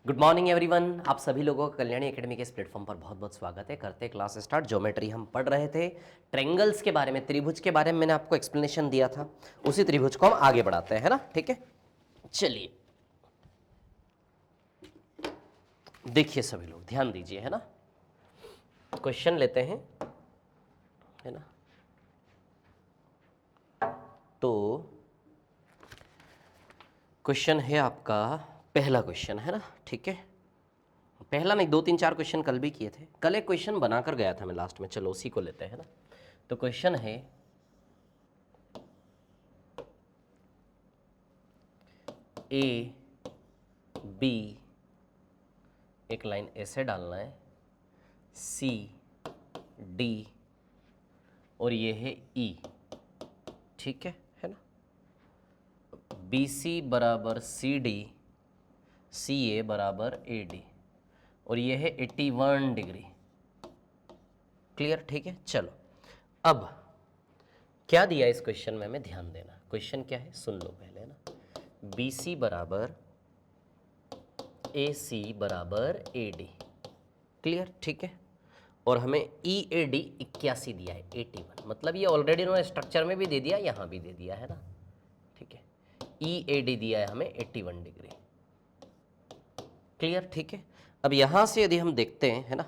Good morning everyone. आप सभी लोगों का कल्याणी एकेडमी के इस प्लेटफॉर्म पर बहुत बहुत स्वागत है। करते क्लास स्टार्ट। ज्योमेट्री हम पढ़ रहे थे, ट्रेंगल्स के बारे में, त्रिभुज के बारे में मैंने आपको एक्सप्लेनेशन दिया था। उसी त्रिभुज को हम आगे बढ़ाते हैं, है ना। ठीक है, चलिए देखिए सभी लोग ध्यान दीजिए, है ना। क्वेश्चन लेते हैं, है ना। तो क्वेश्चन है आपका, पहला क्वेश्चन है ना। ठीक है, पहला नहीं, 2 3 4 क्वेश्चन कल भी किए थे। कल एक क्वेश्चन बनाकर गया था मैं लास्ट में, चलो उसी को लेते हैं ना। तो क्वेश्चन है ए बी, एक लाइन ऐसे डालना है, सी डी और ये है ई। ठीक है ना। बी सी बराबर सी डी, सी ए बराबर ए डी और ये है 81 डिग्री। क्लियर, ठीक है। चलो अब क्या दिया इस क्वेश्चन में, हमें ध्यान देना। क्वेश्चन क्या है सुन लो पहले ना। बी सी बराबर ए सी बराबर ए डी। क्लियर, ठीक है। और हमें ई ए डी 81 दिया है, 81। मतलब ये ऑलरेडी उन्होंने स्ट्रक्चर में भी दे दिया, यहाँ भी दे दिया है ना। ठीक है, ई ए डी दिया है हमें 81 डिग्री। क्लियर, ठीक है। अब यहाँ से यदि हम देखते हैं, है ना,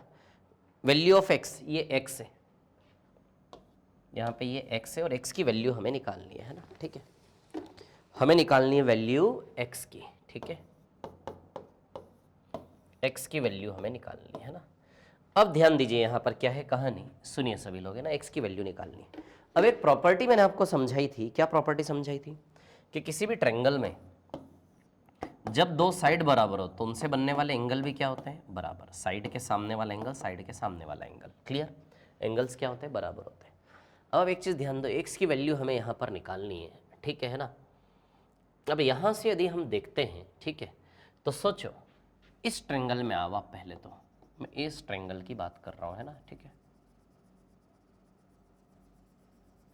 वैल्यू ऑफ एक्स, ये एक्स है, यहाँ पे ये एक्स है और एक्स की वैल्यू हमें निकालनी है ना। ठीक है, हमें निकालनी है वैल्यू एक्स की। ठीक है, एक्स की वैल्यू हमें निकालनी है ना। अब ध्यान दीजिए यहाँ पर क्या है कहानी, सुनिए सभी लोग, है ना। एक्स की वैल्यू निकालनी है। अब एक प्रॉपर्टी मैंने आपको समझाई थी। क्या प्रॉपर्टी समझाई थी? कि किसी भी ट्रायंगल में जब दो साइड बराबर हो तो उनसे बनने वाले एंगल भी क्या होते हैं, बराबर। साइड के सामने वाला एंगल, साइड के सामने वाला एंगल। क्लियर, एंगल्स क्या होते हैं, बराबर होते हैं। अब एक चीज़ ध्यान दो, एक्स की वैल्यू हमें यहाँ पर निकालनी है। ठीक है ना। अब यहाँ से यदि हम देखते हैं, ठीक है, तो सोचो इस ट्रायंगल में आओ आप। पहले तो मैं इस ट्रायंगल की बात कर रहा हूँ, है ना। ठीक है,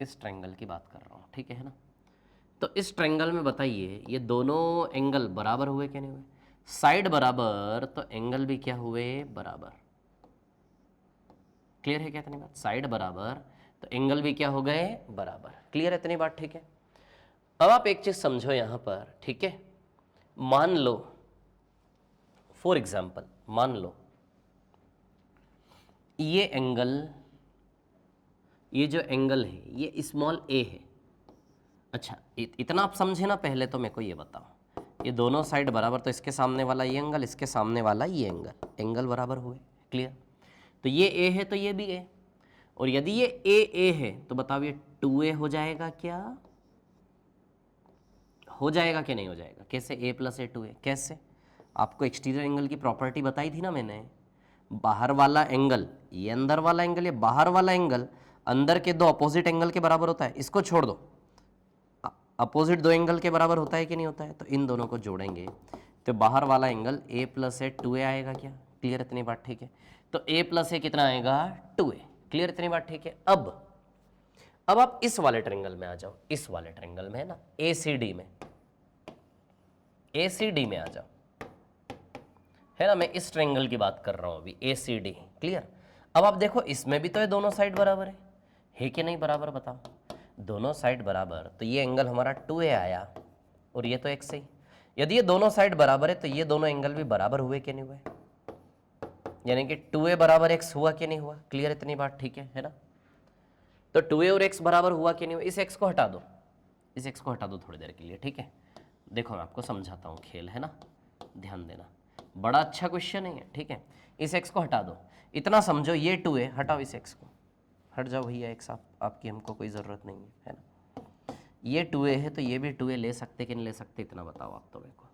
इस ट्रायंगल की बात कर रहा हूँ, ठीक है ना। तो इस ट्रायंगल में बताइए ये दोनों एंगल बराबर हुए कि नहीं हुए? साइड बराबर तो एंगल भी क्या हुए, बराबर। क्लियर है क्या इतनी बात? साइड बराबर तो एंगल भी क्या हो गए, बराबर। क्लियर है इतनी बात? ठीक है। अब आप एक चीज समझो यहां पर, ठीक है। मान लो फॉर एग्जाम्पल, मान लो ये एंगल, ये जो एंगल है ये स्मॉल ए है। अच्छा, इतना आप समझे ना। पहले तो मेरे को ये बताओ, ये दोनों साइड बराबर तो इसके सामने वाला ये एंगल, इसके सामने वाला ये एंगल, एंगल बराबर हुए। क्लियर। तो ये ए है तो ये भी ए, और यदि ये ए है तो बताओ ये 2a हो जाएगा क्या? हो जाएगा कि नहीं हो जाएगा? कैसे a प्लस ए 2a? कैसे? आपको एक्सटीरियर एंगल की प्रॉपर्टी बताई थी ना मैंने। बाहर वाला एंगल, ये अंदर वाला एंगल, ये बाहर वाला एंगल अंदर के दो अपोजिट एंगल के बराबर होता है। इसको छोड़ दो, अपोजिट दो एंगल के बराबर होता है कि नहीं होता है? तो इन दोनों को जोड़ेंगे तो बाहर वाला angle a plus A 2a आएगा क्या? क्लियर इतनी बात? ठीक है। तो a प्लस ए कितना आएगा, 2a। क्लियर इतनी बात? ठीक है। अब आप इस वाले ट्रायंगल में आ जाओ, इस वाले ट्रायंगल में, है ना, ACD में, ACD में आ जाओ, है ना। मैं इस ट्रायंगल की बात कर रहा हूं अभी, ACD। क्लियर। अब आप देखो इसमें भी तो ये दोनों साइड बराबर है कि नहीं बराबर? बताओ, दोनों साइड बराबर तो ये एंगल हमारा 2a आया और ये तो x सही। यदि ये दोनों साइड बराबर है तो ये दोनों एंगल भी बराबर हुए कि नहीं हुए? यानी कि 2a बराबर x हुआ कि नहीं हुआ? क्लियर इतनी बात? ठीक है ना। तो 2a और x बराबर हुआ कि नहीं हुआ? इस x को हटा दो, इस x को हटा दो थोड़ी देर के लिए। ठीक है, देखो मैं आपको समझाता हूँ खेल, है ना, ध्यान देना। बड़ा अच्छा क्वेश्चन है, ठीक है। इस x को हटा दो, इतना समझो ये 2a, हटाओ इस x को, हट जाओ भैया x, आपकी हमको कोई ज़रूरत नहीं है ना। ये 2a है तो ये भी 2a ले सकते कि नहीं ले सकते, इतना बताओ आप तो मेरे को।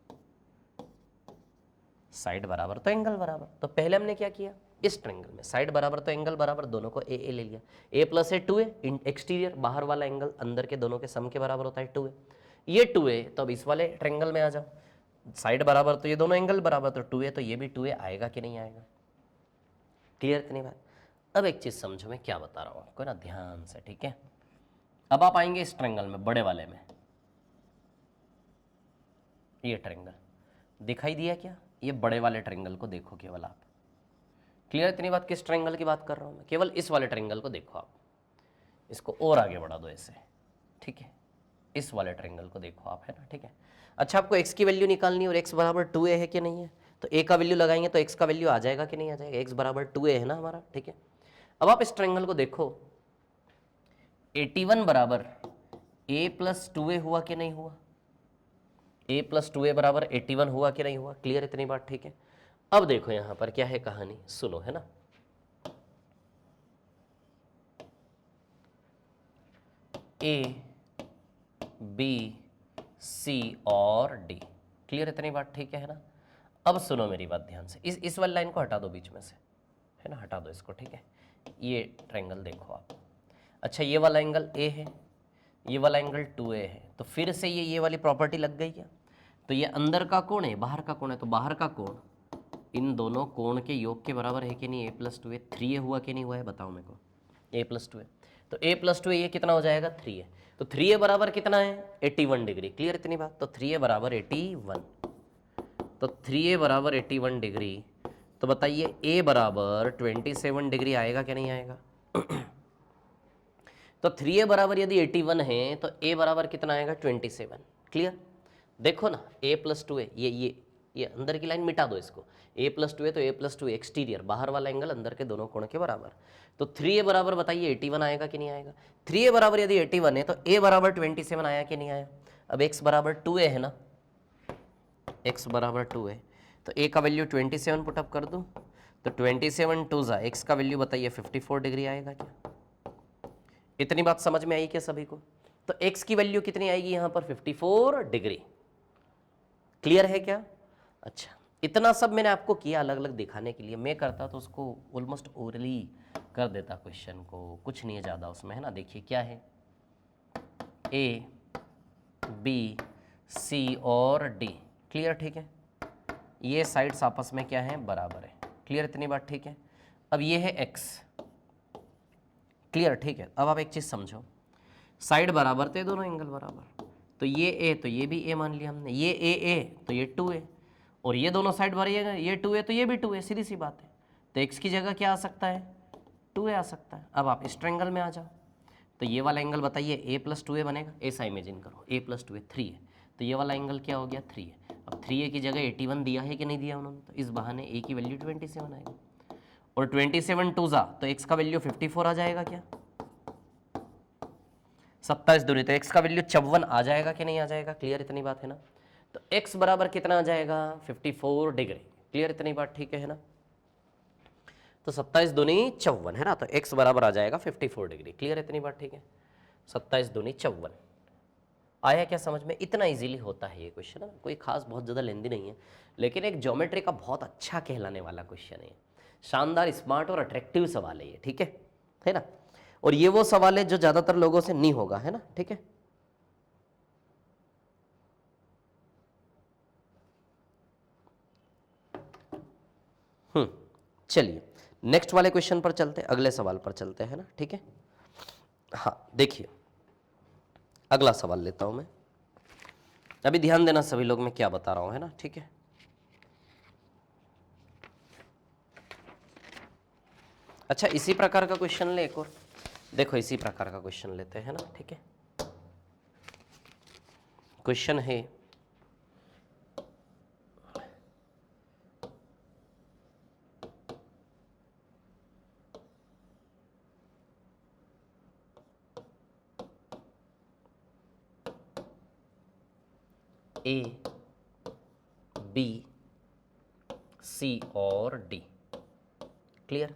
साइड बराबर तो एंगल बराबर। तो पहले हमने क्या किया, इस ट्रायंगल में साइड बराबर तो एंगल बराबर, दोनों को ए ले लिया। a plus A 2a, exterior बाहर वाला एंगल अंदर के दोनों के सम के बराबर होता है 2a। ये 2a, तो अब इस वाले ट्रायंगल में आ जाओ, साइड बराबर तो ये दोनों एंगल बराबर, तो 2a तो ये भी 2a आएगा कि नहीं आएगा? क्लियर इतनी बात? अब एक चीज समझो मैं क्या बता रहा हूं आपको ना, ध्यान से, ठीक है। अब आप आएंगे इस ट्रायंगल में, बड़े वाले में, ये ट्रायंगल दिखाई दिया क्या? ये बड़े वाले ट्रायंगल को देखो केवल आप। क्लियर इतनी बात? किस ट्रायंगल की बात कर रहा हूँ मैं? केवल इस वाले ट्रायंगल को देखो आप। इसको और आगे बढ़ा दो ऐसे, ठीक है। इस वाले ट्रायंगल को देखो आप, है ना, ठीक है। अच्छा, आपको x की वैल्यू निकालनी है और x बराबर 2a है कि नहीं है, तो a का वैल्यू लगाएंगे तो x का वैल्यू आ जाएगा कि नहीं आ जाएगा? x बराबर 2a है ना हमारा, ठीक है। अब आप इस ट्रायंगल को देखो, 81 बराबर a प्लस 2a हुआ कि नहीं हुआ? a प्लस 2a बराबर 81 हुआ कि नहीं हुआ? क्लियर इतनी बात, ठीक है। अब देखो यहां पर क्या है कहानी, सुनो, है ना। a b c और d, क्लियर इतनी बात, ठीक है ना। अब सुनो मेरी बात ध्यान से, इस वाली लाइन को हटा दो बीच में से, है ना, हटा दो इसको, ठीक है। ये ट्रायंगल देखो आप। अच्छा, ये वाला एंगल a है, ये वाला एंगल 2a है, तो फिर से ये वाली प्रॉपर्टी लग गई क्या? तो ये अंदर का कोण है, बाहर का कोण है, तो बाहर का कोण इन दोनों कोण के योग के बराबर है कि नहीं? a प्लस 2a, 3a हुआ कि नहीं हुआ है, बताओ मेरे को। a प्लस 2a, तो a प्लस 2a ये कितना हो जाएगा? 3a। तो 3a बराबर कितना है? 81 डिग्री। क्लियर इतनी बात? तो 3a बराबर 81, तो 3a बराबर 81 डिग्री। तो बताइए a बराबर 27 डिग्री आएगा क्या नहीं आएगा? तो 3a बराबर यदि 81 है तो a बराबर कितना आएगा? 27। क्लियर? देखो ना, a प्लस 2a, ये अंदर की लाइन मिटा दो इसको। a प्लस 2a, तो a प्लस 2 एक्सटीरियर, बाहर वाला एंगल अंदर के दोनों कोण के बराबर। तो 3a बराबर बताइए 81 आएगा कि नहीं आएगा? 3a बराबर यदि 81 है तो a बराबर 27 आया कि नहीं आया? अब x बराबर 2a है ना, x बराबर 2 है, तो a का वैल्यू 27 पुटअप कर दूं, तो 27 2 जा x का वैल्यू बताइए 54 डिग्री आएगा क्या? इतनी बात समझ में आई क्या सभी को? तो x की वैल्यू कितनी आएगी यहां पर? 54 डिग्री। क्लियर है क्या? अच्छा, इतना सब मैंने आपको किया अलग अलग दिखाने के लिए। मैं करता तो उसको ऑलमोस्ट ओरली कर देता क्वेश्चन को, कुछ नहीं है ज़्यादा उसमें, है ना। देखिए क्या है, ए बी सी और डी, क्लियर, ठीक है। ये साइड्स आपस में क्या है? बराबर है। क्लियर इतनी बात, ठीक है। अब ये है x, क्लियर, ठीक है। अब आप एक चीज़ समझो, साइड बराबर थे दोनों, एंगल बराबर, तो ये a तो ये भी a मान लिया हमने, ये a तो ये 2a, और ये दोनों साइड भरिएगा, ये 2a तो ये भी 2a, सीधी सी बात है। तो x की जगह क्या आ सकता है? 2a आ सकता है। अब आप इस ट्रायंगल में आ जाओ, तो ये वाला एंगल बताइए a प्लस 2a बनेगा, ऐसा इमेजिन करो, a प्लस 2a 3 है, तो ये वाला एंगल क्या हो गया? 3 है। अब 3a की जगह 81 दिया है कि नहीं दिया उन्होंने? तो इस बहाने a की वैल्यू 27 आएगी, और 27 2 जा तो x का वैल्यू 54 आ जाएगा क्या? 27 दूनी, तो x का वैल्यू 54 आ जाएगा कि नहीं आ जाएगा? क्लियर इतनी बात है ना। तो x बराबर कितना आ जाएगा? 54 डिग्री। क्लियर इतनी बात, ठीक है ना। तो 27 दूनी 54 है ना, तो x बराबर आ जाएगा 54 डिग्री। क्लियर इतनी बात, ठीक है। 27 दूनी 54 आया क्या समझ में? इतना इजीली होता है ये क्वेश्चन, है ना, कोई खास बहुत ज़्यादा लेंदी नहीं है, लेकिन एक ज्योमेट्री का बहुत अच्छा कहलाने वाला क्वेश्चन है। शानदार, स्मार्ट और अट्रैक्टिव सवाल है ये, ठीक है ना। और ये वो सवाल है जो ज़्यादातर लोगों से नहीं होगा, है ना, ठीक है। चलिए नेक्स्ट वाले क्वेश्चन पर चलते हैं, अगले सवाल पर चलते हैं ना, ठीक है। हाँ देखिए, अगला सवाल लेता हूं मैं, अभी ध्यान देना सभी लोग मैं क्या बता रहा हूं, है ना, ठीक है। अच्छा, इसी प्रकार का क्वेश्चन ले एक और, देखो इसी प्रकार का क्वेश्चन लेते हैं ना, ठीक है। क्वेश्चन है ए बी सी और डी, क्लियर।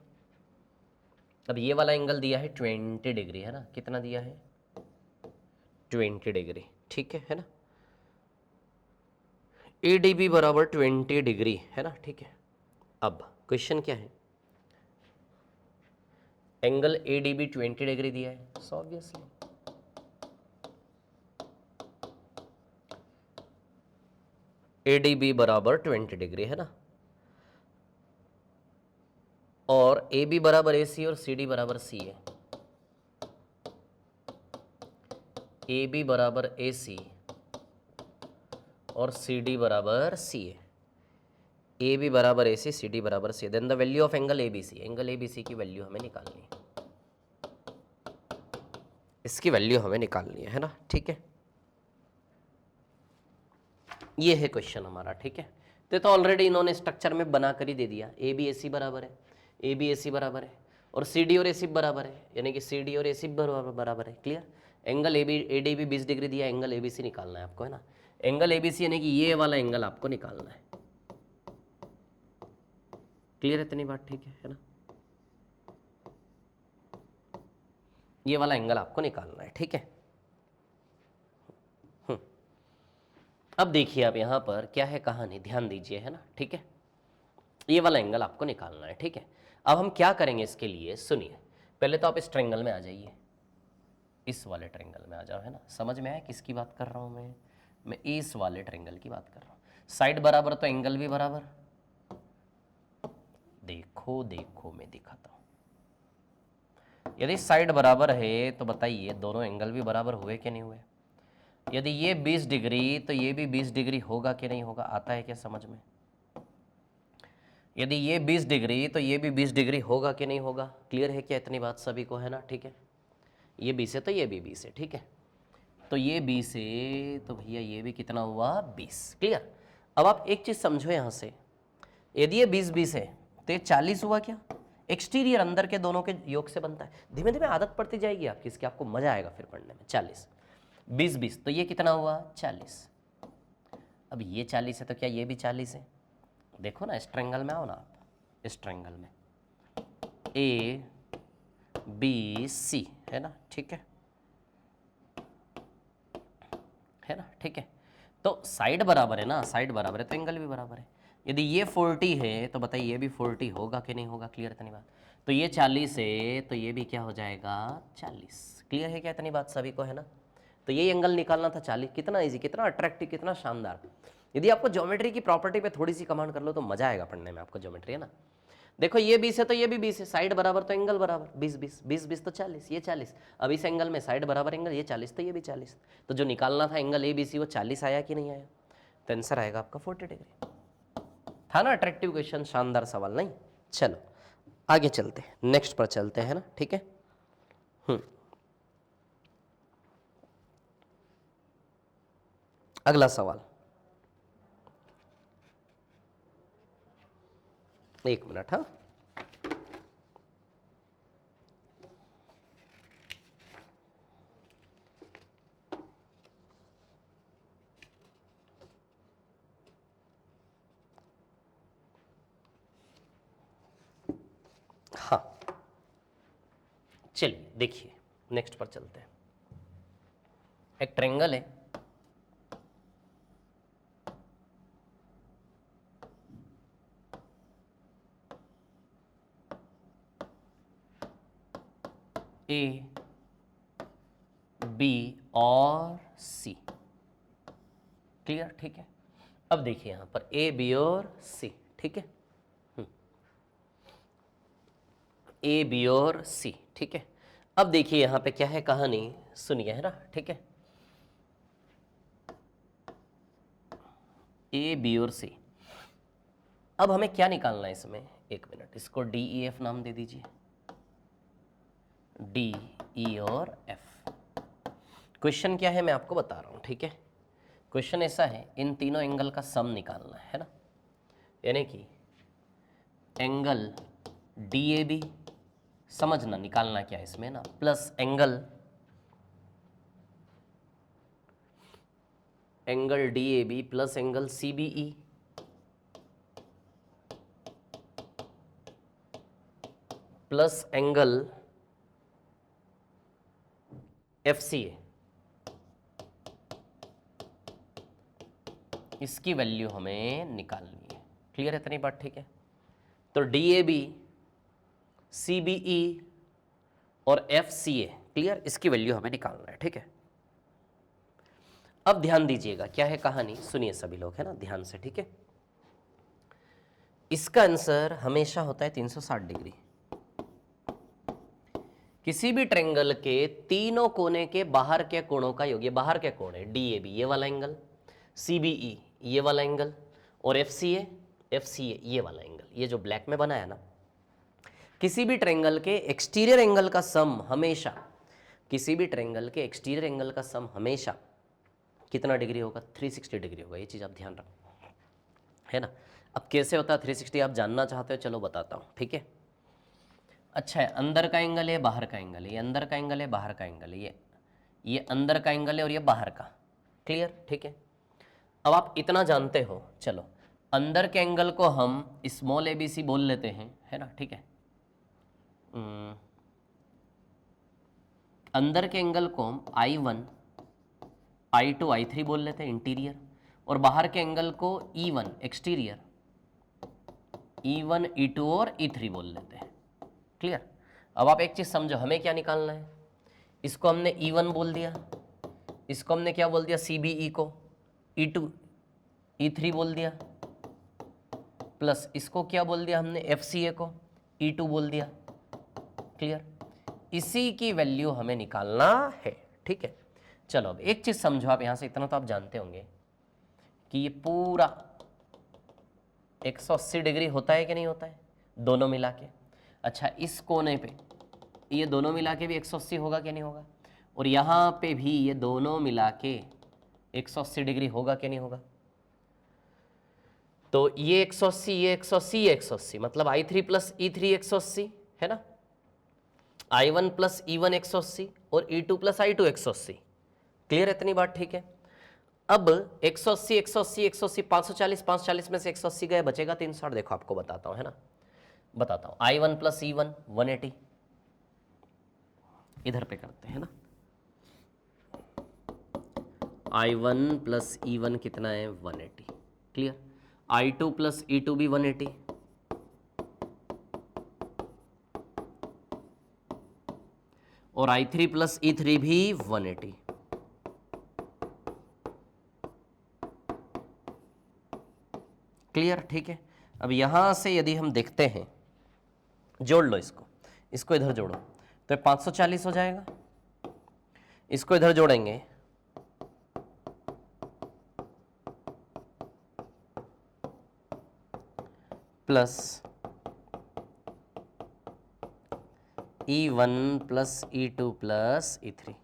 अब ये वाला एंगल दिया है 20 डिग्री, है ना, कितना दिया है? 20 डिग्री, ठीक है ना। ए डी बी बराबर 20 डिग्री, है ना, ठीक है। अब क्वेश्चन क्या है, angle A D B 20 degree दिया है, so obviously A D B बराबर 20 डिग्री, है ना, और ए बी बराबर ए सी और सी डी बराबर सी है। ए बी बराबर ए सी और सी डी बराबर सी है। ए बी बराबर ए सी, सी डी बराबर c, then the value of angle A B c, angle A B c की वैल्यू हमें निकालनी है, इसकी वैल्यू हमें निकालनी है ना, ठीक है। ये है क्वेश्चन हमारा, ठीक है। तो ऑलरेडी इन्होंने स्ट्रक्चर में बना कर ही दे दिया, ए बी ए सी बराबर है, ए बी ए सी बराबर है, और सी डी और ए सी बराबर है, यानी कि सी डी और ए सी बराबर है, clear. Angle A B A D B 20 degree दिया, एंगल ए बी सी निकालना है आपको, है ना। एंगल ए बी सी यानी कि ये वाला एंगल आपको निकालना है, क्लियर है इतनी बात, ठीक है ना। ये वाला एंगल आपको निकालना है, ठीक है। अब देखिए आप यहाँ पर क्या है कहानी, ध्यान दीजिए, है ना, ठीक है। ये वाला एंगल आपको निकालना है, ठीक है। अब हम क्या करेंगे इसके लिए, सुनिए। पहले तो आप इस ट्रायंगल में आ जाइए, इस वाले ट्रायंगल में आ जाओ, है ना। समझ में आया किसकी बात कर रहा हूँ मैं इस वाले ट्रायंगल की बात कर रहा हूँ। साइड बराबर तो एंगल भी बराबर, देखो देखो मैं दिखाता हूँ। यदि साइड बराबर है तो बताइए दोनों एंगल भी बराबर हुए कि नहीं हुए। यदि ये 20 डिग्री तो ये भी 20 डिग्री होगा कि नहीं होगा, आता है क्या समझ में। यदि ये 20 डिग्री तो ये भी 20 डिग्री होगा कि नहीं होगा, क्लियर है क्या इतनी बात सभी को, है ना, ठीक है। ये 20 है तो ये भी 20 है, ठीक है। तो ये 20 है तो भैया ये भी कितना हुआ, 20, क्लियर। अब आप एक चीज समझो यहां से, यदि ये 20-20 है तो ये 40 हुआ क्या। एक्सटीरियर अंदर के दोनों के योग से बनता है, धीमे धीमे आदत पड़ती जाएगी आपकी इसकी, आपको मजा आएगा फिर पढ़ने में। 40 20-20 तो ये कितना हुआ, 40। अब ये 40 है तो क्या ये भी 40 है। देखो ना इस ट्रायंगल में आओ ना आप, इस ट्रायंगल में ए बी सी, है ना, ठीक है ना, ठीक है। तो साइड बराबर है ना, साइड बराबर है तो एंगल भी बराबर है। यदि ये 40 है तो बताइए ये भी 40 होगा कि नहीं होगा, क्लियर इतनी बात। तो ये 40 है तो ये भी क्या हो जाएगा, 40, क्लियर है क्या इतनी बात सभी को, है ना। तो ये एंगल निकालना था 40, कितना इजी, कितना अट्रैक्टिव, कितना शानदार। यदि आपको ज्योमेट्री की प्रॉपर्टी पे थोड़ी सी कमांड कर लो तो मजा आएगा पढ़ने में आपको ज्योमेट्री, है ना। देखो ये 20 है तो ये भी 20 है, साइड बराबर तो एंगल बराबर, 20-20 तो 40, ये 40। अब इस एंगल में साइड बराबर एंगल, ये 40 तो ये भी 40। तो जो निकालना था एंगल ए बी सी वो 40 आया कि नहीं आया, तो आंसर आएगा आपका 40 डिग्री। था ना अट्रैक्टिव क्वेश्चन, शानदार सवाल, नहीं। चलो आगे चलते हैं, नेक्स्ट पर चलते हैं ना, ठीक है। अगला सवाल, एक मिनट, हाँ। हाँ चलिए देखिए नेक्स्ट पर चलते हैं। एक ट्रायंगल है, ए बी और सी, क्लियर, ठीक है। अब देखिए यहां पर ए बी और सी, ठीक है, ए बी और सी, ठीक है। अब देखिए यहां पे क्या है कहानी, सुनिए, है ना, ठीक है। ए बी और सी, अब हमें क्या निकालना है इसमें, एक मिनट, इसको डी ई एफ नाम दे दीजिए, डी ई और एफ। क्वेश्चन क्या है मैं आपको बता रहा हूं, ठीक है। क्वेश्चन ऐसा है, इन तीनों एंगल का सम निकालना है ना, यानी कि एंगल डी ए बी, समझना निकालना क्या है इसमें ना, plus angle d A b plus angle c B e plus angle f C a, इसकी वैल्यू हमें निकालनी है, क्लियर है इतनी बात, ठीक है। तो D A B, C B E और एफ सी ए, क्लियर, इसकी वैल्यू हमें निकालना है, ठीक है। अब ध्यान दीजिएगा क्या है कहानी, सुनिए सभी लोग, है ना, ध्यान से, ठीक है। इसका आंसर हमेशा होता है 360 डिग्री। किसी भी ट्रायंगल के तीनों कोने के बाहर के कोणों का योग, ये बाहर के कोण है, डी ए बी ये वाला एंगल, सी बी ई ये वाला एंगल, और F C A F C ए, ये वाला एंगल, ये जो ब्लैक में बना है ना, किसी भी ट्रायंगल के एक्सटीरियर एंगल का सम हमेशा, किसी भी ट्रायंगल के एक्सटीरियर एंगल का सम हमेशा कितना डिग्री होगा? 360 डिग्री होगा। ये चीज़ आप ध्यान रखो, है ना। अब कैसे होता है 360, आप जानना चाहते हो, चलो बताता हूँ, ठीक है। अच्छा है, अंदर का एंगल है, बाहर का एंगल है, ये अंदर का एंगल है, बाहर का एंगल है, ये अंदर का एंगल है और ये बाहर का, क्लियर, ठीक है। अब आप इतना जानते हो, चलो अंदर के एंगल को हम स्मॉल ए बी सी बोल लेते हैं, है ना, ठीक है। अंदर के एंगल को हम I1, I2, I3 बोल लेते हैं, इंटीरियर, और बाहर के एंगल को E1 एक्सटीरियर, E1, E2 और E3 बोल लेते हैं, क्लियर। अब आप एक चीज समझो, हमें क्या निकालना है? इसको हमने E1 बोल दिया, इसको हमने क्या बोल दिया? CBE को, E2, E3 बोल दिया, प्लस इसको क्या बोल दिया हमने? FCA को, E2 बोल दिया, क्लियर। इसी की वैल्यू हमें निकालना है, ठीक है। चलो अब एक चीज समझो, आप यहां से इतना तो आप जानते होंगे कि ये पूरा 180 डिग्री होता है कि नहीं होता है, दोनों मिला के। अच्छा, इस कोने पे ये दोनों मिला के भी 180 होगा कि नहीं होगा, और यहां पे भी ये दोनों मिला के 180 डिग्री होगा कि नहीं होगा। तो ये 180, ये 180, ये 180, मतलब I3 प्लस E3 180, है ना। I1 प्लस E1 180 और E2 प्लस I2 180, क्लियर है इतनी बात, ठीक है। अब 180 180 180 540, 540 में से 180 गए, बचेगा 360। देखो आपको बताता हूं, है ना, बताता हूं। I1 प्लस E1 180, इधर पे करते हैं ना। I1 प्लस E1 कितना है? 180, क्लियर। I2 प्लस E2 भी 180, और I3 प्लस E3 भी 180, क्लियर, ठीक है। अब यहां से यदि हम देखते हैं, जोड़ लो इसको, इसको इधर जोड़ो तो 540 हो जाएगा, इसको इधर जोड़ेंगे plus E1 plus E2 plus E3,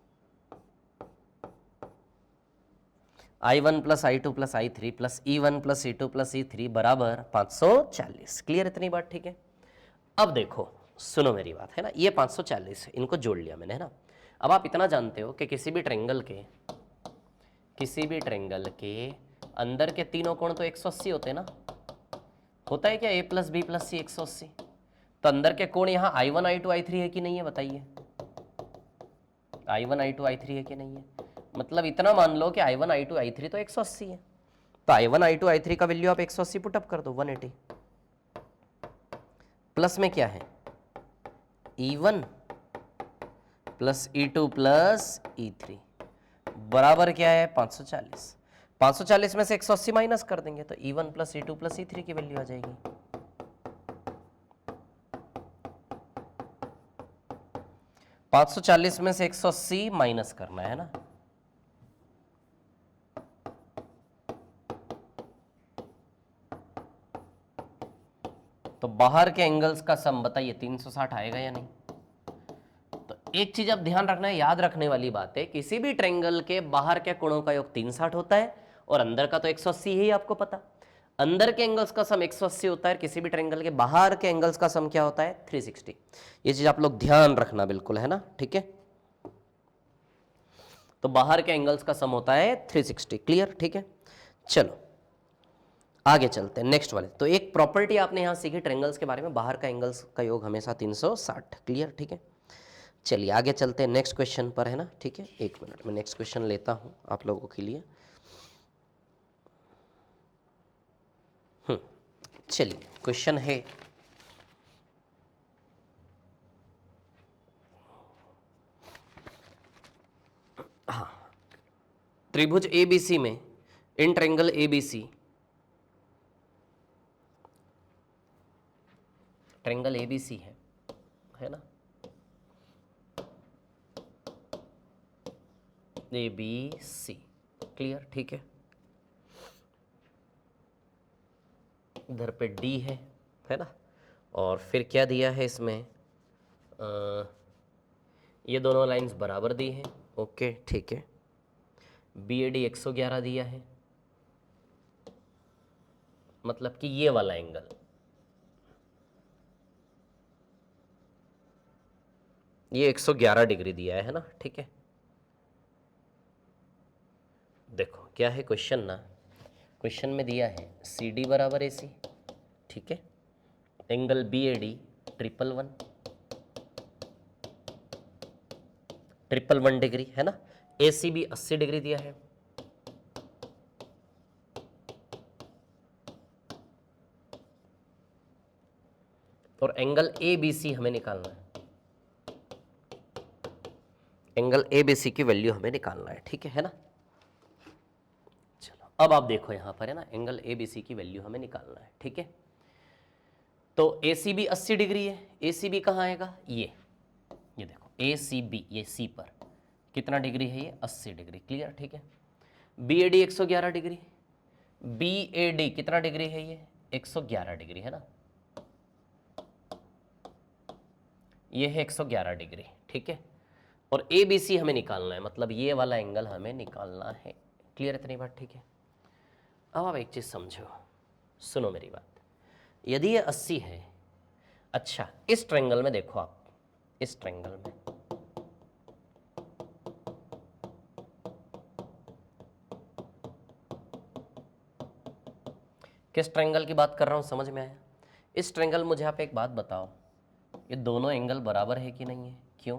I1 plus I2 plus I3 plus E1 plus E2 plus E3 बराबर 540, क्लियर इतनी बात, ठीक है। अब देखो, सुनो मेरी बात, है ना, ये 540 है, इनको जोड़ लिया मैंने, है ना। अब आप इतना जानते हो कि किसी भी ट्रायंगल के अंदर के तीनों कोण तो 180 होते हैं ना, होता है क्या? A plus B plus C 180, तो अंदर के कोण यहाँ I1 I2 I3 है कि नहीं है, बताइए। I1 I2 I3 है कि नहीं है, मतलब इतना मान लो कि I1 I2 I3 तो 180 है, तो I1 I2 I3 का वैल्यू आप 180 पुटअप कर दो, 180, प्लस में क्या है? E1 plus E2 plus E3 बराबर क्या है? 540। 540 में से 180 माइनस कर देंगे तो E1 plus E2 plus E3 की वैल्यू आ जाएगी। 540 में से 180 माइनस करना है ना, तो बाहर के एंगल्स का सम बताइए 360 आएगा या नहीं। तो एक चीज आप ध्यान रखना है, याद रखने वाली बात है, किसी भी ट्रायंगल के बाहर के कोणों का योग 360 होता है और अंदर का तो 180 है ही, आपको पता। अंदर के एंगल्स का सम 180 होता है, किसी भी ट्रायंगल के बाहर के एंगल्स का सम क्या होता है? 360। ये चीज आप लोग ध्यान रखना बिल्कुल, है ना, ठीक है। तो बाहर के एंगल्स का सम होता है 360, क्लियर, ठीक है। चलो आगे चलते हैं नेक्स्ट वाले। तो एक प्रॉपर्टी आपने यहां सीखी ट्रायंगल्स के बारे में, बाहर का एंगल्स का योग हमेशा 360, क्लियर, ठीक है। चलिए आगे चलते हैं नेक्स्ट क्वेश्चन पर, है ना, ठीक है। एक मिनट में नेक्स्ट क्वेश्चन लेता हूं आप लोगों के लिए। चलिए क्वेश्चन है, हाँ, त्रिभुज ABC में, in triangle ABC, triangle ABC है ना, ABC, क्लियर, ठीक है। इधर पे डी है ना, और फिर क्या दिया है इसमें, ये दोनों लाइंस बराबर दी हैं, ओके ठीक है। बी ए डी 111 दिया है, मतलब कि ये वाला एंगल, ये 111 डिग्री दिया है ना, ठीक है। देखो क्या है क्वेश्चन ना, क्वेश्चन में दिया है सी डी बराबर ए सी, ठीक है, angle B A D 111 degree है ना, ए सी भी 80 डिग्री दिया है। और एंगल ए बी सी हमें निकालना है, एंगल ए बी सी की वैल्यू हमें निकालना है, ठीक है ना। चलो अब आप देखो यहां पर है ना, एंगल ए बी सी की वैल्यू हमें निकालना है, ठीक है। तो ए सी बी 80 डिग्री है, ए सी बी कहाँ आएगा, ये देखो ए सी बी, ये सी पर कितना डिग्री है, ये 80 डिग्री, क्लियर, ठीक है। B A D 111 degree, B A D कितना डिग्री है, ये 111 डिग्री है ना, ये है 111 डिग्री, ठीक है। और ए बी सी हमें निकालना है, मतलब ये वाला एंगल हमें निकालना है, क्लियर इतनी बात, ठीक है। अब आप एक चीज समझो, सुनो मेरी बात, यदि ये 80 है, अच्छा इस ट्रायंगल में देखो आप, इस ट्रायंगल में किस ट्रायंगल की बात कर रहा हूं, समझ में आया। इस ट्रायंगल, मुझे आप एक बात बताओ, ये दोनों एंगल बराबर है कि नहीं है, क्यों,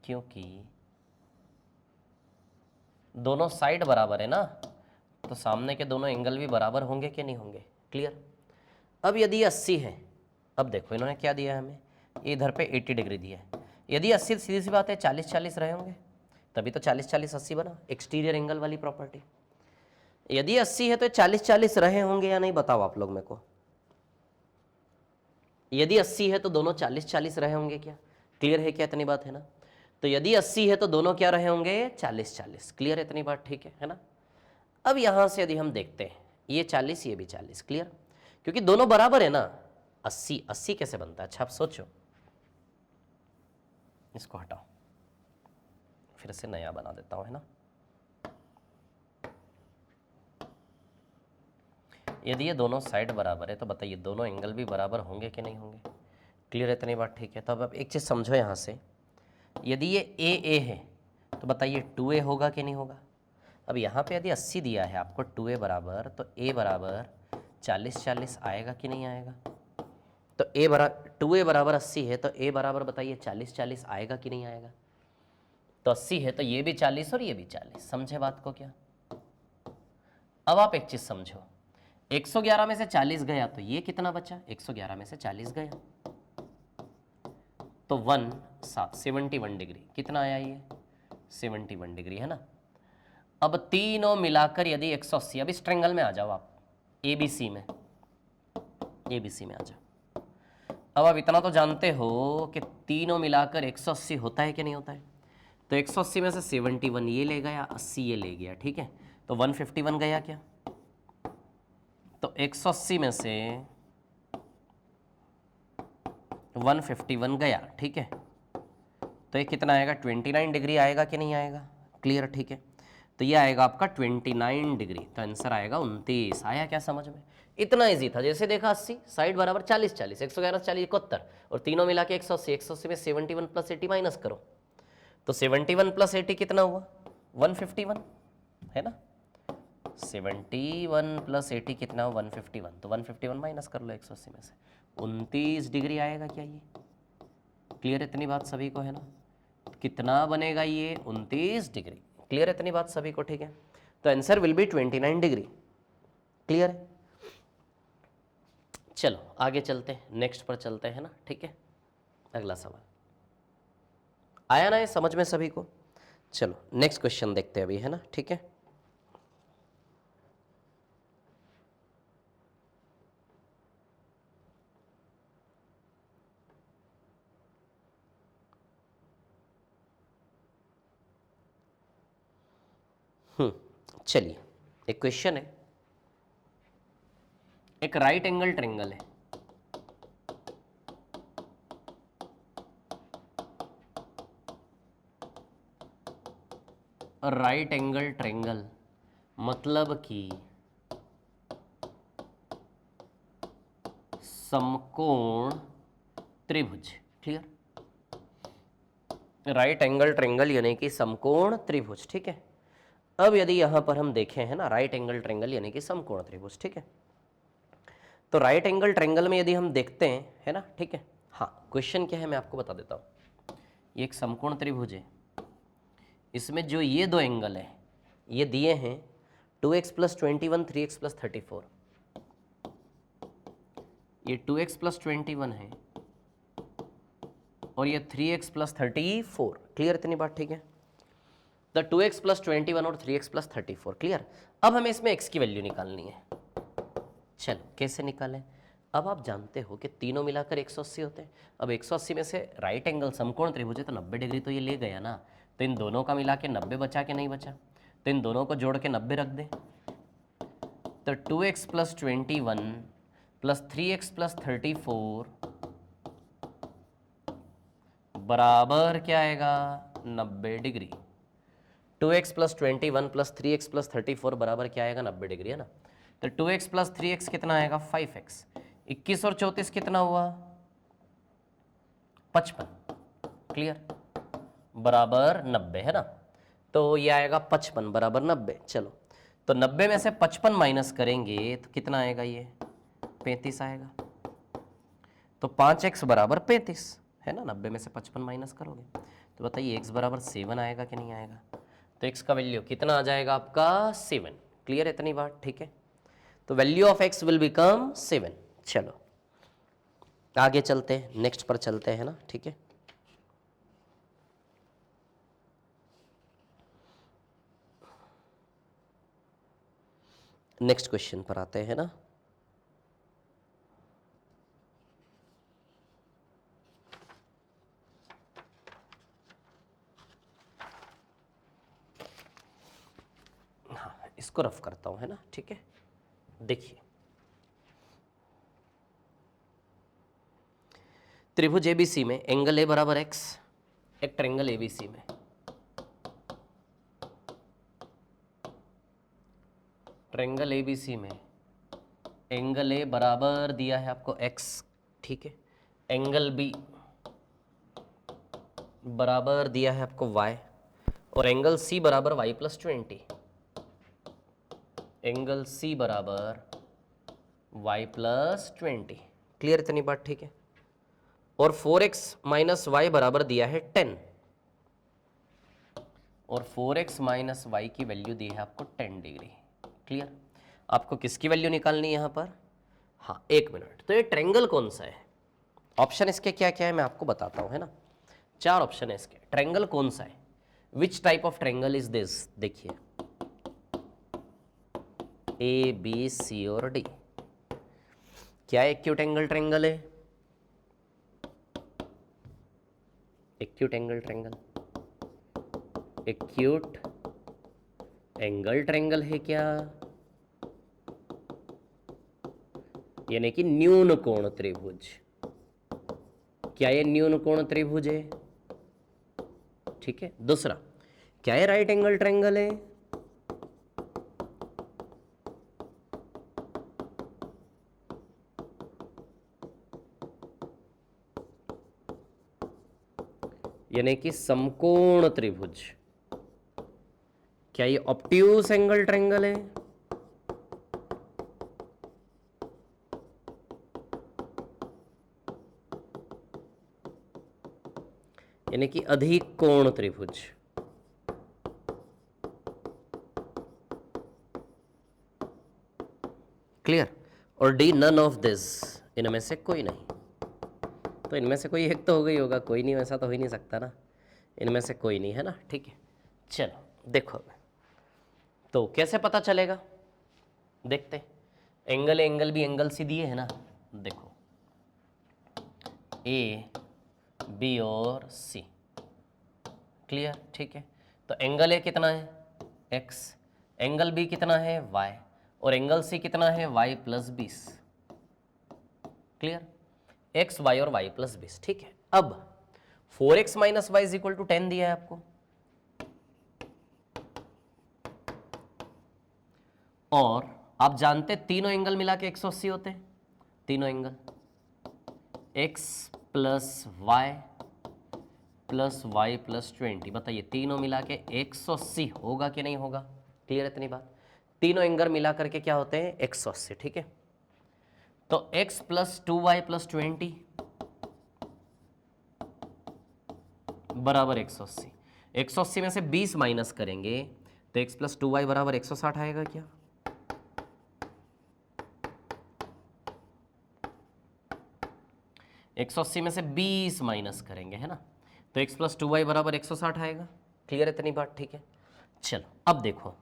क्योंकि दोनों साइड बराबर है ना, तो सामने के दोनों एंगल भी बराबर होंगे कि नहीं होंगे, क्लियर। अब यदि 80 है, अब देखो इन्होंने क्या दिया है हमें, इधर पे 80 डिग्री दिया है, यदि 80, सीधी सी बात है 40-40 रहे होंगे, तभी तो 40-40-80 बना, एक्सटीरियर एंगल वाली प्रॉपर्टी। यदि 80 है तो 40-40 रहे होंगे या नहीं, बताओ आप लोग मेरे को। यदि 80 है तो दोनों 40-40 रहे होंगे क्या, क्लियर है क्या, इतनी बात है ना। तो यदि 80 है तो दोनों क्या रहे होंगे, 40-40, क्लियर है इतनी बात, ठीक है ना। अब यहां से यदि हम देखते हैं, ये 40, ये भी 40, क्लियर, क्योंकि दोनों बराबर है ना। 80 कैसे बनता है, अच्छा आप सोचो, इसको हटाओ, फिर से नया बना देता हूं, है ना। यदि ये दोनों साइड बराबर है तो बताइए दोनों एंगल भी बराबर होंगे कि नहीं होंगे, क्लियर है इतनी बात, ठीक है। तो अब आप एक चीज़ समझो यहाँ से, यदि ये ए है तो बताइए 2a होगा कि नहीं होगा। अब यहाँ पे यदि 80 दिया है आपको 2a बराबर, तो a बराबर 40-40 आएगा कि नहीं आएगा। तो a बराबर 2a बराबर 80 है, तो a बराबर बताइए 40-40 आएगा कि नहीं आएगा। तो 80 है तो ये भी 40 और ये भी 40, समझे बात को क्या। अब आप एक चीज समझो, 111 में से 40 गया तो ये कितना बचा, 111 में से 40 गया तो 71 डिग्री, कितना आया ये 71 डिग्री, है ना। अब तीनों मिलाकर यदि 180, अब इस ट्रायंगल में आ जाओ आप, एबीसी में, एबीसी में आ जाओ। अब आप इतना तो जानते हो कि तीनों मिलाकर 180 होता है कि नहीं होता है। तो 180 में से 71 ये ले गया, 80 ये ले गया, ठीक है, तो 151 गया क्या। तो 180 में से 151 गया, ठीक है, तो ये कितना आएगा 29 डिग्री आएगा कि नहीं आएगा, क्लियर, ठीक है। तो ये आएगा आपका 29 डिग्री, तो आंसर आएगा 29। आया क्या समझ में, इतना इजी था, जैसे देखा 80 साइड बराबर 40-40, 111 40 71, और तीनों मिला के 180, 180 में 71 + 80 माइनस करो, तो 71 + 80 कितना हुआ 151, है ना। 71 + 80 कितना हो 151, तो 151 माइनस कर लो 180 में से, 29 डिग्री आएगा क्या ये, क्लियर इतनी बात सभी को, है ना। कितना बनेगा ये 29 डिग्री, क्लियर इतनी बात सभी को, ठीक है। तो answer will B 29 degree, clear है। चलो आगे चलते हैं, नेक्स्ट पर चलते हैं ना, ठीक है। अगला सवाल आया ना ये समझ में सभी को। चलो नेक्स्ट क्वेश्चन देखते हैं अभी, है ना, ठीक है। चलिए एक क्वेश्चन है, एक राइट एंगल ट्रायंगल है, राइट एंगल ट्रायंगल मतलब कि समकोण त्रिभुज। क्लियर, राइट एंगल ट्रायंगल यानी कि समकोण त्रिभुज। ठीक है, अब यदि यहां पर हम देखें है ना, राइट एंगल ट्रायंगल यानी कि समकोण त्रिभुज। ठीक है, तो राइट एंगल ट्रायंगल में यदि हम देखते हैं है ना, ठीक है, हाँ क्वेश्चन क्या है मैं आपको बता देता हूं। ये एक समकोण त्रिभुज है, इसमें जो ये दो एंगल है ये दिए हैं 2x + 21 3x + 34। ये 2x + 21 है और ये 3x + 34। क्लियर इतनी बात? ठीक है, द 2x + 21 और 3x + 34। क्लियर, अब हमें इसमें x की वैल्यू निकालनी है। चलो कैसे निकालें? अब आप जानते हो कि तीनों मिलाकर 180 होते हैं। अब 180 में से राइट एंगल समकोण त्रिभुज है तो 90 डिग्री तो ये ले गया ना, तो इन दोनों का मिला के 90 बचा के नहीं बचा, तो इन दोनों को जोड़ के 90 रख दें। तो 2x + 21 + 3x + 34 बराबर क्या आएगा? 90 डिग्री। 2x + 21 + 3x + 34 बराबर क्या आएगा? 90 डिग्री, है ना। तो 2x + 3x कितना आएगा? 5x। 21 और 34 कितना हुआ? 55। क्लियर, बराबर 90, है ना। तो ये आएगा 55 बराबर 90। चलो, तो 90 में से 55 माइनस करेंगे तो कितना आएगा? ये 35 आएगा। तो 5x बराबर 35, है ना। 90 में से 55 माइनस करोगे तो बताइए x बराबर 7 आएगा कि नहीं आएगा? तो x का वैल्यू कितना आ जाएगा आपका? 7। क्लियर है इतनी बात? ठीक है, तो value of x will become 7। चलो आगे चलते हैं, नेक्स्ट पर चलते हैं ना, ठीक है। नेक्स्ट क्वेश्चन पर आते हैं ना। हाँ, इसको रफ करता हूं, है ना, ठीक है। देखिए, त्रिभुज एबीसी में एंगल ए बराबर x, एक ट्रायंगल एबीसी में ट्रायंगल एबीसी में एंगल ए बराबर दिया है आपको x, ठीक है। एंगल बी बराबर दिया है आपको y और एंगल सी बराबर y + 20। एंगल सी बराबर y + 20। क्लियर इतनी बात? ठीक है, और 4x - y बराबर दिया है 10 और 4x - y की वैल्यू दी है आपको 10 डिग्री। क्लियर, आपको किसकी वैल्यू निकालनी है यहां पर? हाँ, 1 मिनट। तो ये ट्रायंगल कौन सा है? ऑप्शन इसके क्या क्या है मैं आपको बताता हूं, है ना। 4 ऑप्शन है इसके। ट्रायंगल कौन सा है? Which type of triangle is this? देखिए, ए बी सी और डी। क्या एक्यूट एंगल ट्रायंगल है? Acute angle triangle, acute angle triangle है क्या? यानी कि न्यून कोण त्रिभुज। क्या ये न्यून कोण त्रिभुज है? ठीक है। दूसरा, क्या ये राइट एंगल ट्रायंगल है? यानी कि समकोण त्रिभुज। क्या ये ऑब्ट्यूज एंगल ट्रायंगल है? यानी कि अधिक कोण त्रिभुज। क्लियर, और डी नन ऑफ दिस, इनमें से कोई नहीं। तो इनमें से कोई एक तो हो गई होगा, कोई नहीं वैसा तो हो ही नहीं सकता ना। इनमें से कोई नहीं, है ना, ठीक है। चलो देखो, तो कैसे पता चलेगा? देखते हैं। एंगल भी एंगल सी दिए है ना, देखो ए बी और सी। क्लियर, ठीक है। तो एंगल ए कितना है? x, एंगल बी कितना है? y, और एंगल सी कितना है? y + 20। क्लियर, एक्स वाई और वाई प्लस 20, ठीक है। अब 4x minus Y is equal to 10 दिया है आपको, और आप जानते तीनों एंगल मिला के 180 होते हैं, तीनों angle x plus Y plus 20, बताइए तीनों मिला के 180 होगा कि नहीं होगा? क्लियर इतनी बात, तीनों एंगल मिला करके क्या होते हैं 180, ठीक है। तो x प्लस 2y प्लस 20 बराबर 180, 180 में से 20 माइनस करेंगे तो x प्लस 2y बराबर 160 आएगा क्या? एक सौ 80 में से 20 माइनस करेंगे, है ना, तो x प्लस 2y बराबर 160 आएगा। क्लियर है इतनी बात, ठीक है। चलो अब देखो,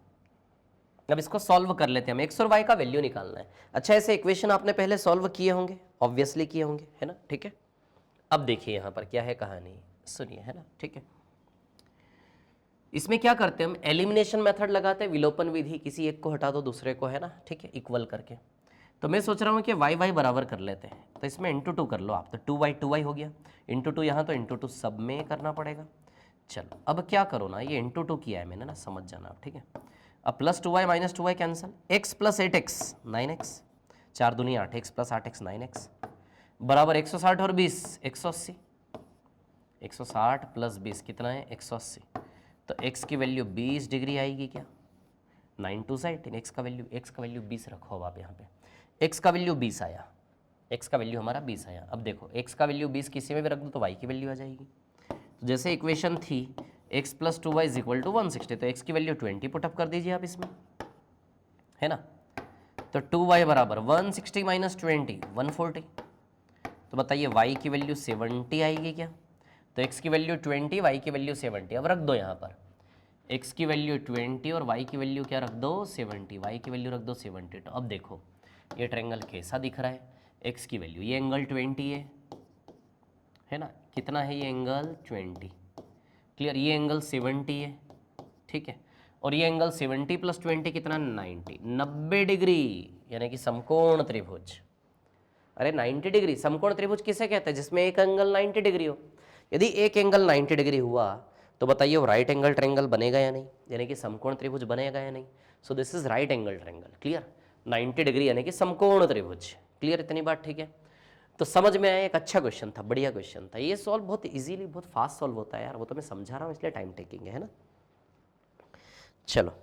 अब इसको सॉल्व कर लेते हैं, हम x और y का वैल्यू निकालना है। अच्छा, ऐसे इक्वेशन आपने पहले सॉल्व किए होंगे, ऑब्वियसली किए होंगे, है ना, ठीक है। अब देखिए यहाँ पर क्या है कहानी, सुनिए, है ना, ठीक है। इसमें क्या करते हैं हम, एलिमिनेशन मेथड लगाते हैं, विलोपन विधि, किसी एक को हटा दो दूसरे को, है ना, ठीक है, इक्वल करके। तो मैं सोच रहा हूँ कि वाई वाई बराबर कर लेते हैं, तो इसमें इंटू 2 कर लो आप, तो 2y हो गया, इंटू 2 यहाँ, तो इंटू 2 सब में करना पड़ेगा। चलो अब क्या करो ना, ये इंटू 2 किया है मैंने ना, समझ जाना आप, ठीक है। अब plus 2y minus 2y cancel, x plus 8x 9x, 4 दूनी 8, x प्लस 8x 9x बराबर 160 और 20 180, 160 प्लस 20 कितना है 180, तो x की वैल्यू 20 डिग्री आएगी क्या? 9 2 से 18, x का वैल्यू 20 रखो अब आप यहाँ पे, x का वैल्यू 20 आया, x का वैल्यू हमारा 20 आया। अब देखो x का वैल्यू 20 किसी में भी रख दो तो y की वैल्यू आ जाएगी। तो जैसे इक्वेशन थी x plus 2y is equal to 160, तो x की वैल्यू 20 पुटअप कर दीजिए आप इसमें, है ना, तो 2y बराबर 160 माइनस 20 140, तो बताइए y की वैल्यू 70 आएगी क्या? तो x की वैल्यू 20, y की वैल्यू 70, अब रख दो यहाँ पर x की वैल्यू 20 और y की वैल्यू क्या रख दो 70, y की वैल्यू रख दो 70। तो अब देखो ये ट्रायंगल कैसा दिख रहा है, x की वैल्यू, ये एंगल 20 है ना, कितना है ये एंगल 20, क्लियर, ये एंगल 70 है, ठीक है, और ये एंगल 70 प्लस 20 कितना 90 डिग्री, यानी कि समकोण त्रिभुज। अरे 90 डिग्री, समकोण त्रिभुज किसे कहते हैं? जिसमें एक एंगल 90 डिग्री हो। यदि एक एंगल 90 डिग्री हुआ तो बताइए वो राइट एंगल ट्रायंगल बनेगा या नहीं, यानी कि समकोण त्रिभुज बनेगा या नहीं? So this is right angle triangle, clear, 90 degree यानी कि समकोण त्रिभुज, क्लियर इतनी बात, ठीक है। तो समझ में आया, एक अच्छा क्वेश्चन था, बढ़िया क्वेश्चन था, ये सॉल्व बहुत इजीली बहुत फास्ट सॉल्व होता है यार, वो तो मैं समझा रहा हूँ इसलिए टाइम टेकिंग है ना। चलो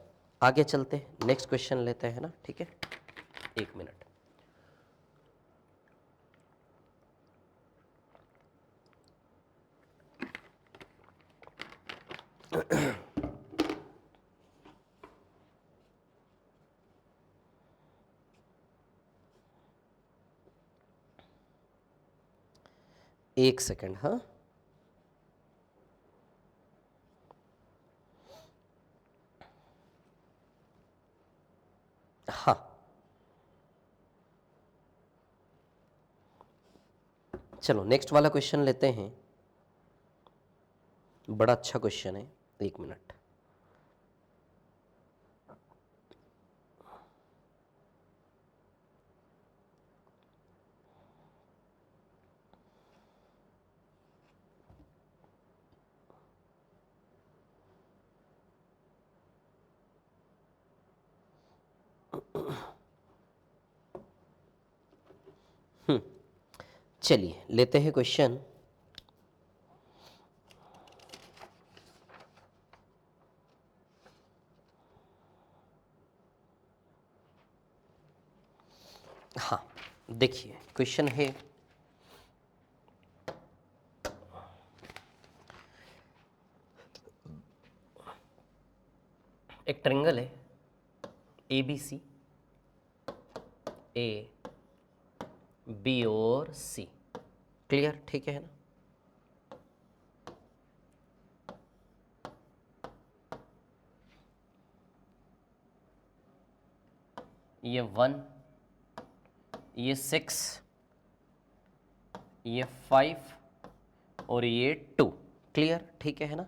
आगे चलते, नेक्स्ट क्वेश्चन लेते हैं ना, ठीक है, 1 मिनट। एक सेकंड, हाँ, हाँ, चलो नेक्स्ट वाला क्वेश्चन लेते हैं, बड़ा अच्छा क्वेश्चन है, 1 मिनट। चलिए लेते हैं क्वेश्चन। हाँ देखिए क्वेश्चन है, एक ट्रायंगल है ABC, A B और C, क्लियर, ठीक है ना। ये 1, ये 6, ये 5 और ये 2, क्लियर, ठीक है ना।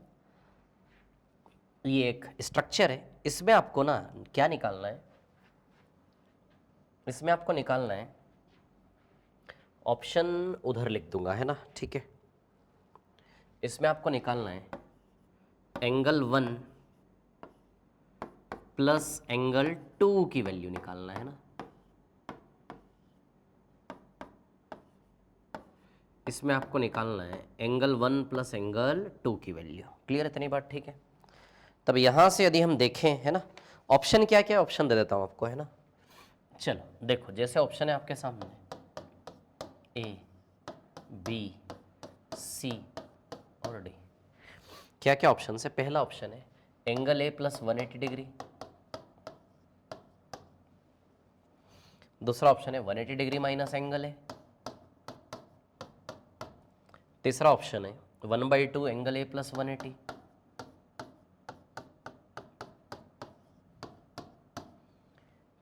ये एक स्ट्रक्चर है, इसमें आपको ना क्या निकालना है, इसमें आपको निकालना है ऑप्शन उधर लिख दूंगा, है ना, ठीक है। इसमें आपको निकालना है एंगल 1 प्लस एंगल 2 की वैल्यू निकालना है ना। इसमें आपको निकालना है एंगल 1 प्लस एंगल 2 की वैल्यू। क्लियर है इतनी बात, ठीक है। तब यहां से यदि हम देखें, है ना, ऑप्शन क्या क्या, ऑप्शन दे देता हूं आपको, है ना। चलो देखो, जैसे ऑप्शन है आपके सामने ए, बी, सी और डी। क्या क्या ऑप्शन है? पहला ऑप्शन है एंगल ए प्लस 180 डिग्री। दूसरा ऑप्शन है 180 डिग्री माइनस एंगल ए। तीसरा ऑप्शन है 1/2 एंगल ए प्लस 180।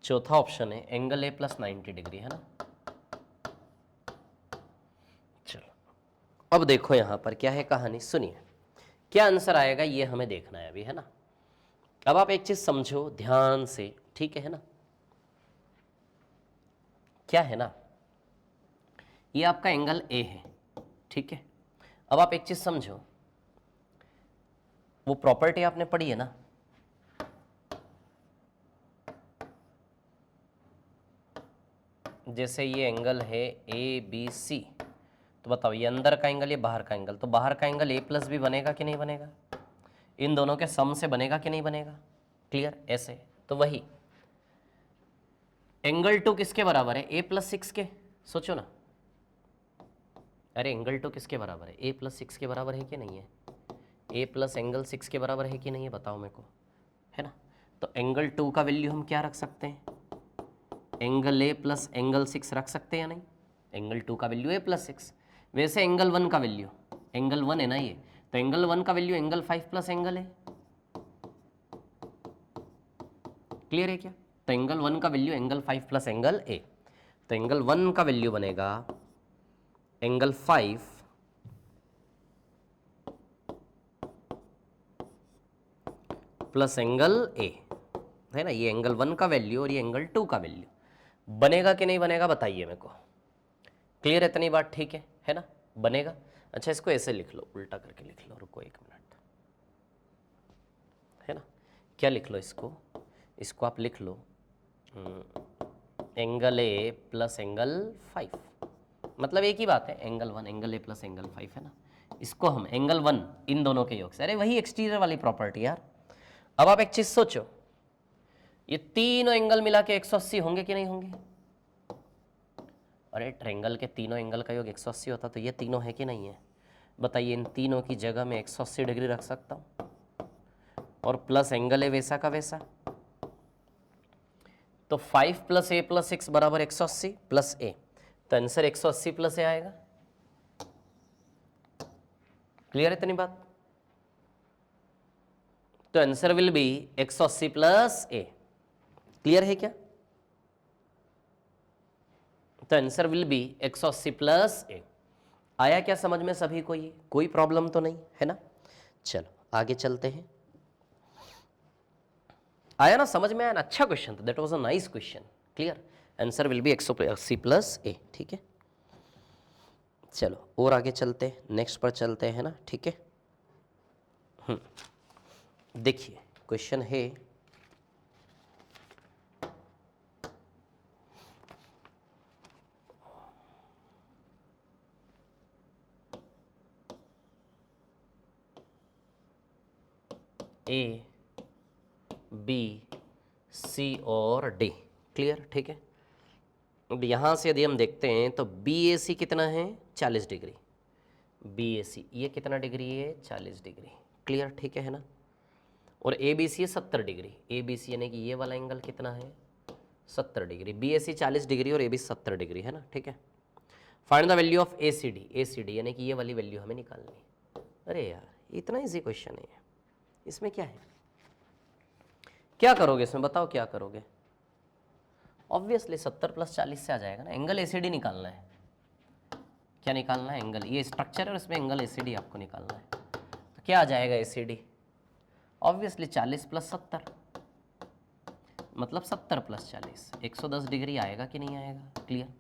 चौथा ऑप्शन है एंगल ए प्लस 90 डिग्री, है ना। चलो अब देखो यहां पर क्या है कहानी, सुनिए क्या आंसर आएगा ये हमें देखना है अभी, है ना। अब आप एक चीज समझो ध्यान से, ठीक है ना। क्या है ना, ये आपका एंगल ए है, ठीक है। अब आप एक चीज समझो, वो प्रॉपर्टी आपने पढ़ी है ना, जैसे ये एंगल है ए बी सी, तो बताओ ये अंदर का एंगल, ये बाहर का एंगल, तो बाहर का एंगल ए प्लस भी बनेगा कि नहीं बनेगा? इन दोनों के सम से बनेगा कि नहीं बनेगा? क्लियर, ऐसे। तो वही एंगल 2 किसके बराबर है? ए प्लस 6 के। सोचो ना, अरे एंगल 2 किसके बराबर है? ए प्लस 6 के बराबर है कि नहीं है? ए प्लस एंगल 6 के बराबर है कि नहीं है, बताओ मेरे को, है ना। तो एंगल 2 का वैल्यू हम क्या रख सकते हैं? एंगल ए प्लस एंगल 6 रख सकते हैं या नहीं? एंगल 2 का वैल्यू ए प्लस 6। वैसे एंगल 1 का वैल्यू, एंगल 1 है ना ये, तो एंगल 1 का वैल्यू एंगल 5 प्लस एंगल है। क्लियर है क्या? तो एंगल 1 का value angle 5 plus angle A, तो एंगल 1 का वैल्यू बनेगा एंगल 5 प्लस एंगल ए, है ना। ये एंगल 1 का वैल्यू और ये एंगल 2 का वैल्यू बनेगा कि नहीं बनेगा बताइए मेरे को। क्लियर है इतनी बात, ठीक है ना, बनेगा। अच्छा इसको ऐसे लिख लो, उल्टा करके लिख लो, रुको 1 मिनट, है ना। क्या लिख लो इसको? इसको आप लिख लो एंगल ए प्लस एंगल 5, मतलब एक ही बात है, angle 1 angle A plus angle 5, है ना। इसको हम एंगल 1 इन दोनों के योग से, अरे वही एक्सटीरियर वाली प्रॉपर्टी यार। अब आप एक चीज सोचो, ये तीनों एंगल मिला के 180 होंगे कि नहीं होंगे? अरे ट्रायंगल के तीनों एंगल का योग 180 होता, तो ये तीनों है कि नहीं है? बताइए, इन तीनों की जगह में 180 डिग्री रख सकता हूं, और प्लस एंगल है वैसा का वैसा। तो 5 प्लस ए प्लस 6 बराबर 180 प्लस ए, तो आंसर 180 प्लस ए आएगा। क्लियर है इतनी बात? तो answer will be 180 plus A. Clear है क्या? तो आंसर विल बी 180 प्लस ए। आया क्या समझ में सभी को? ये कोई प्रॉब्लम तो नहीं है ना। चलो आगे चलते हैं। आया ना, समझ में आया ना? अच्छा क्वेश्चन था, that was a nice question. Clear, answer will be 180 plus a, ठीक है। चलो और आगे चलते हैं, नेक्स्ट पर चलते हैं ना, ठीक है। देखिए क्वेश्चन है ए बी सी और डी। क्लियर, ठीक है। अब यहाँ से यदि हम देखते हैं तो बी ए सी कितना है? 40 डिग्री। बी ए सी ये कितना डिग्री है? 40 डिग्री। क्लियर, ठीक है ना। और ए बी सी है 70 डिग्री। ए बी सी यानी कि ये वाला एंगल कितना है? 70 degree. B A C 40 degree और ए बी 70 डिग्री, है ना, ठीक है। Find the value of A C D. A C D यानी कि ये वाली वैल्यू हमें निकालनी है। अरे यार इतना ईजी क्वेश्चन है, इसमें क्या है? क्या करोगे इसमें, बताओ क्या करोगे? ऑब्वियसली 70 प्लस 40 से आ जाएगा ना। एंगल एसीडी निकालना है। क्या निकालना है? एंगल। ये स्ट्रक्चर है और इसमें एंगल एसीडी आपको निकालना है। तो क्या आ जाएगा एसीडी? ऑब्वियसली 40 प्लस 70, मतलब 70 प्लस 40, 110 डिग्री आएगा कि नहीं आएगा? क्लियर।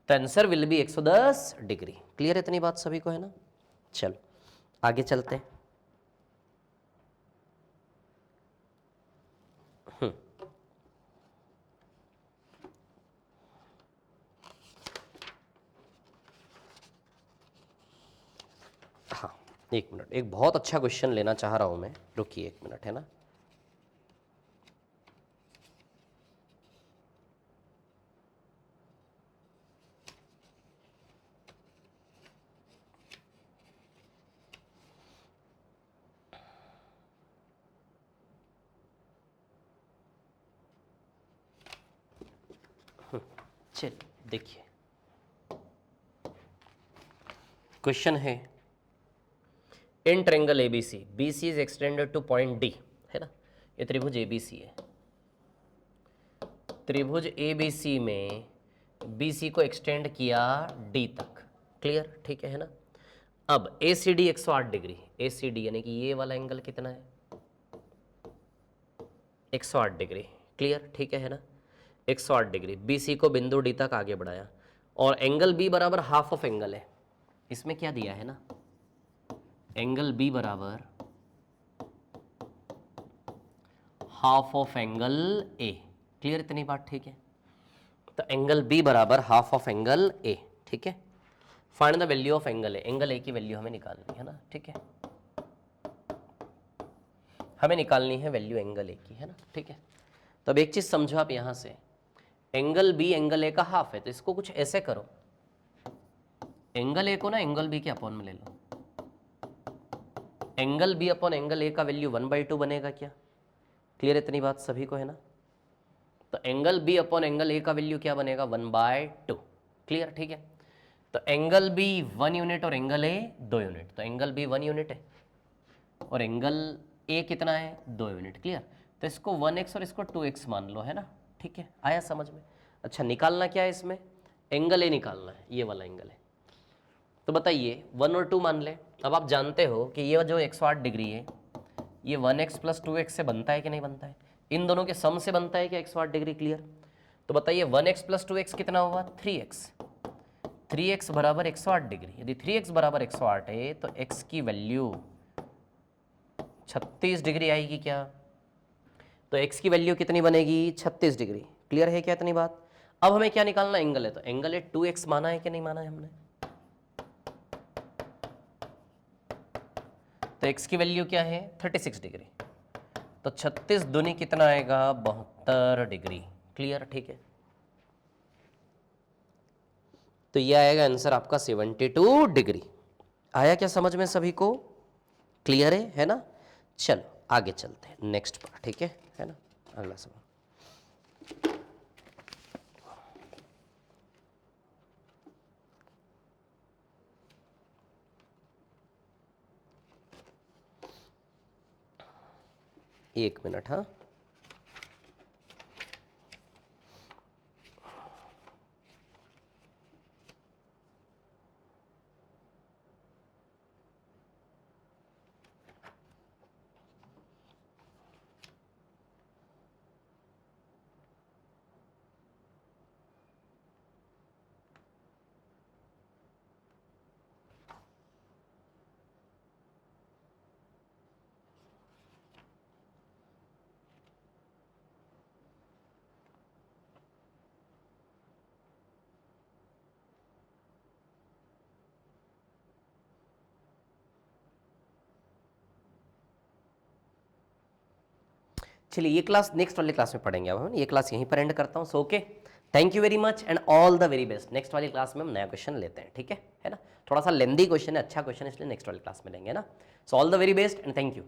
तो answer will B 110 degree. Clear है इतनी बात सभी को, है ना? चलो आगे चलते हैं। हाँ, एक मिनट, एक बहुत अच्छा क्वेश्चन लेना चाह रहा हूं मैं, रुकिए एक मिनट, है ना? चलिए देखिए, क्वेश्चन है in triangle ABC, BC is extended two point D, है ना? ये त्रिभुज एबीसी है। त्रिभुज एबीसी में बीसी को एक्सटेंड किया डी तक। क्लियर, ठीक है ना? अब ए सी डी 108 डिग्री, ए सी डी यानी कि ये वाला एंगल कितना है? 108 डिग्री। क्लियर, ठीक है ना? 108 डिग्री। बीसी को बिंदु डी तक आगे बढ़ाया और एंगल बी बराबर हाफ ऑफ एंगल है। इसमें क्या दिया है ना, एंगल बी बराबर half of angle A. Clear इतनी बात, ठीक है? तो एंगल बी बराबर हाफ ऑफ एंगल ए, ठीक है? Find the value of angle A, angle A की वैल्यू हमें निकालनी है ना, ठीक है? हमें निकालनी है वैल्यू एंगल ए की, है ना, ठीक है? तो अब एक चीज समझो आप यहां से, एंगल बी एंगल ए का हाफ है, तो इसको कुछ ऐसे करो, एंगल ए को ना एंगल बी के अपॉन में ले लो। एंगल बी अपॉन एंगल ए का वैल्यू 1/2 बनेगा क्या? क्लियर इतनी बात सभी को, है ना? तो एंगल बी अपॉन एंगल ए का वैल्यू क्या बनेगा? 1/2। क्लियर, ठीक है? तो एंगल बी 1 यूनिट और एंगल ए 2 यूनिट, तो एंगल बी 1 यूनिट है और एंगल ए कितना है? 2 यूनिट। क्लियर, तो इसको 1x और इसको 2x मान लो, है ना? ठीक है, आया समझ में? अच्छा, निकालना क्या है इसमें? एंगल ए निकालना है, ये वाला एंगल है। तो बताइए 1 और 2 मान ले। अब आप जानते हो कि ये जो 108 डिग्री है ये 1x + 2x से बनता है कि नहीं बनता है? इन दोनों के सम से बनता है क्या 108 डिग्री? क्लियर, तो बताइए 1x + 2x कितना हुआ? 3x। 3x बराबर 108 डिग्री। यदि 3x बराबर 108 है तो x की वैल्यू 36 डिग्री आएगी क्या? तो x की वैल्यू कितनी बनेगी? 36 डिग्री। क्लियर है क्या इतनी बात? अब हमें क्या निकालना? एंगल है, तो एंगल है 2x माना है कि नहीं माना है हमने? तो x की वैल्यू क्या है? 36 डिग्री। तो 36 दूनी कितना आएगा? 72 डिग्री। क्लियर, ठीक है? तो ये आएगा आंसर आपका 72 डिग्री। आया क्या समझ में सभी को? क्लियर है ना? चलो आगे चलते हैं, नेक्स्ट पार्ट, ठीक है ना? अगला सवाल। एक मिनट, हाँ। चलिए ये क्लास नेक्स्ट वाली क्लास में पढ़ेंगे। अब हम ये क्लास यहीं पर एंड करता हूँ। So okay, thank you very much and all the very best. Next वाली क्लास में हम नया क्वेश्चन लेते हैं, ठीक है ना? थोड़ा सा लेंदी क्वेश्चन है, अच्छा क्वेश्चन है, इसलिए नेक्स्ट वाली क्लास में लेंगे ना। So all the very best and thank you.